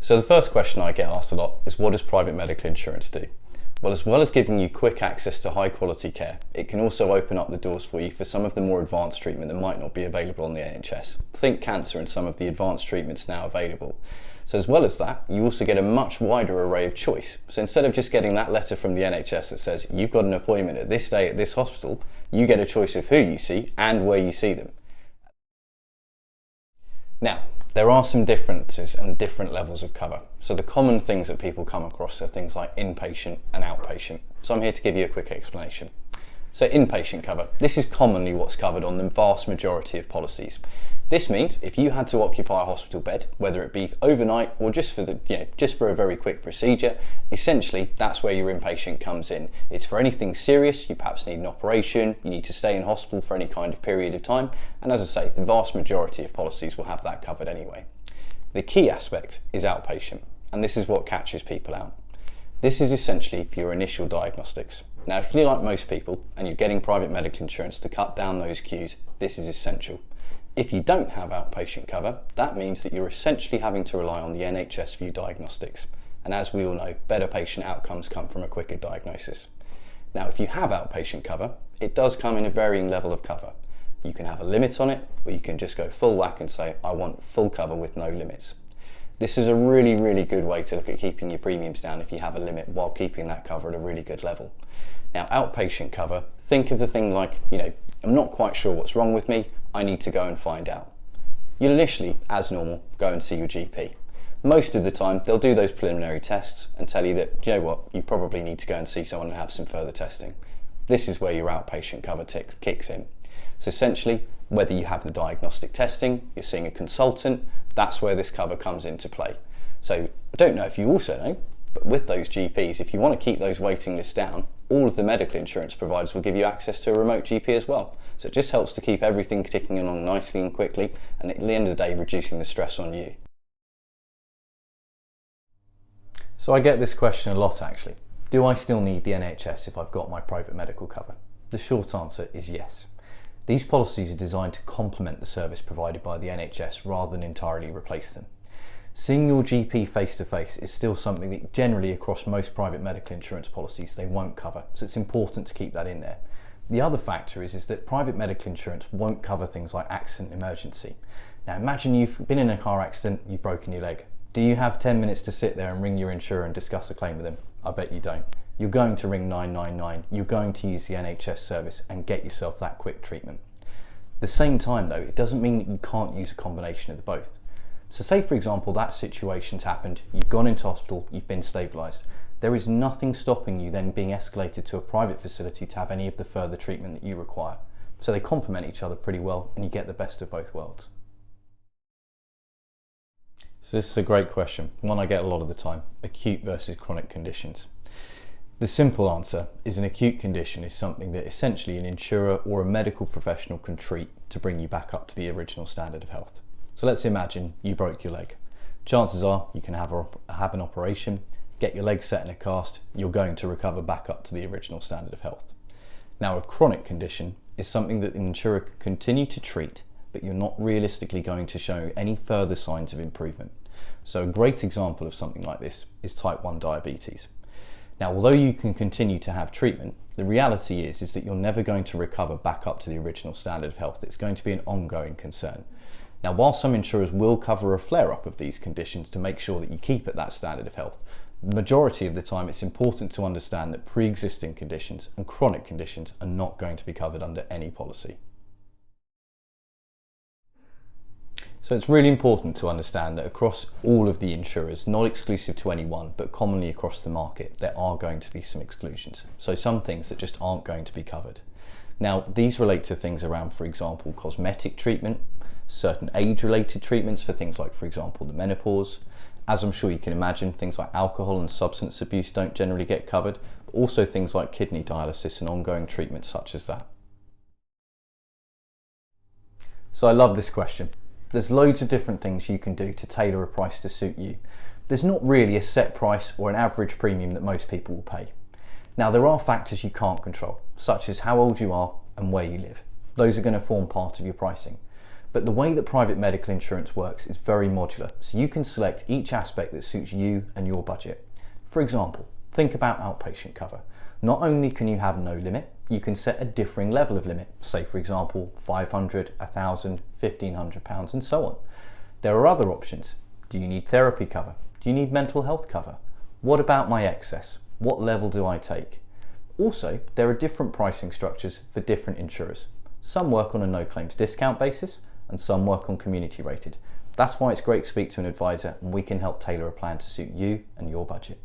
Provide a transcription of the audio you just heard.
So the first question I get asked a lot is, what does private medical insurance do? Well, as well as giving you quick access to high quality care, it can also open up the doors for you for some of the more advanced treatment that might not be available on the NHS. Think cancer and some of the advanced treatments now available. So as well as that, you also get a much wider array of choice. So instead of just getting that letter from the NHS that says you've got an appointment at this day at this hospital, you get a choice of who you see and where you see them. Now, there are some differences and different levels of cover. So the common things that people come across are things like inpatient and outpatient. So I'm here to give you a quick explanation. So inpatient cover, this is commonly what's covered on the vast majority of policies. This means if you had to occupy a hospital bed, whether it be overnight or just for a very quick procedure, essentially that's where your inpatient comes in. It's for anything serious, you perhaps need an operation, you need to stay in hospital for any kind of period of time, and as I say, the vast majority of policies will have that covered anyway. The key aspect is outpatient, and this is what catches people out. This is essentially for your initial diagnostics. Now, if you're like most people and you're getting private medical insurance to cut down those queues, this is essential. If you don't have outpatient cover, that means that you're essentially having to rely on the NHS for your diagnostics. And as we all know, better patient outcomes come from a quicker diagnosis. Now, if you have outpatient cover, it does come in a varying level of cover. You can have a limit on it, or you can just go full whack and say, I want full cover with no limits. This is a really, really good way to look at keeping your premiums down if you have a limit while keeping that cover at a really good level. Now, outpatient cover, think of the thing like, I'm not quite sure what's wrong with me, I need to go and find out. You'll initially, as normal, go and see your GP. Most of the time, they'll do those preliminary tests and tell you that, you probably need to go and see someone and have some further testing. This is where your outpatient cover kicks in. So essentially, whether you have the diagnostic testing, you're seeing a consultant, that's where this cover comes into play. So I don't know if you also know, but with those GPs, if you want to keep those waiting lists down, all of the medical insurance providers will give you access to a remote GP as well. So it just helps to keep everything ticking along nicely and quickly, and at the end of the day, reducing the stress on you. So I get this question a lot actually. Do I still need the NHS if I've got my private medical cover? The short answer is yes. These policies are designed to complement the service provided by the NHS rather than entirely replace them. Seeing your GP face-to-face is still something that generally across most private medical insurance policies they won't cover, so it's important to keep that in there. The other factor is that private medical insurance won't cover things like accident emergency. Now imagine you've been in a car accident, you've broken your leg. Do you have 10 minutes to sit there and ring your insurer and discuss a claim with them? I bet you don't. You're going to ring 999, you're going to use the NHS service and get yourself that quick treatment. At the same time though, it doesn't mean that you can't use a combination of the both. So say for example that situation's happened, you've gone into hospital, you've been stabilised. There is nothing stopping you then being escalated to a private facility to have any of the further treatment that you require. So they complement each other pretty well and you get the best of both worlds. So this is a great question, one I get a lot of the time, acute versus chronic conditions. The simple answer is an acute condition is something that essentially an insurer or a medical professional can treat to bring you back up to the original standard of health. So let's imagine you broke your leg. Chances are you can have an operation, get your leg set in a cast, you're going to recover back up to the original standard of health. Now a chronic condition is something that the insurer can continue to treat, but you're not realistically going to show any further signs of improvement. So a great example of something like this is type 1 diabetes. Now, although you can continue to have treatment, the reality is that you're never going to recover back up to the original standard of health. It's going to be an ongoing concern. Now, while some insurers will cover a flare-up of these conditions to make sure that you keep at that standard of health, the majority of the time it's important to understand that pre-existing conditions and chronic conditions are not going to be covered under any policy. So it's really important to understand that across all of the insurers, not exclusive to any one, but commonly across the market, there are going to be some exclusions. So some things that just aren't going to be covered. Now, these relate to things around, for example, cosmetic treatment, certain age-related treatments for things like, for example, the menopause. As I'm sure you can imagine, things like alcohol and substance abuse don't generally get covered, but also things like kidney dialysis and ongoing treatments such as that. So I love this question. There's loads of different things you can do to tailor a price to suit you. There's not really a set price or an average premium that most people will pay. Now there are factors you can't control, such as how old you are and where you live. Those are going to form part of your pricing. But the way that private medical insurance works is very modular, so you can select each aspect that suits you and your budget. For example, think about outpatient cover. Not only can you have no limit, you can set a differing level of limit, say for example 500, 1,000, £1,500 and so on. There are other options. Do you need therapy cover? Do you need mental health cover? What about my excess? What level do I take? Also, there are different pricing structures for different insurers. Some work on a no claims discount basis and some work on community rated. That's why it's great to speak to an advisor and we can help tailor a plan to suit you and your budget.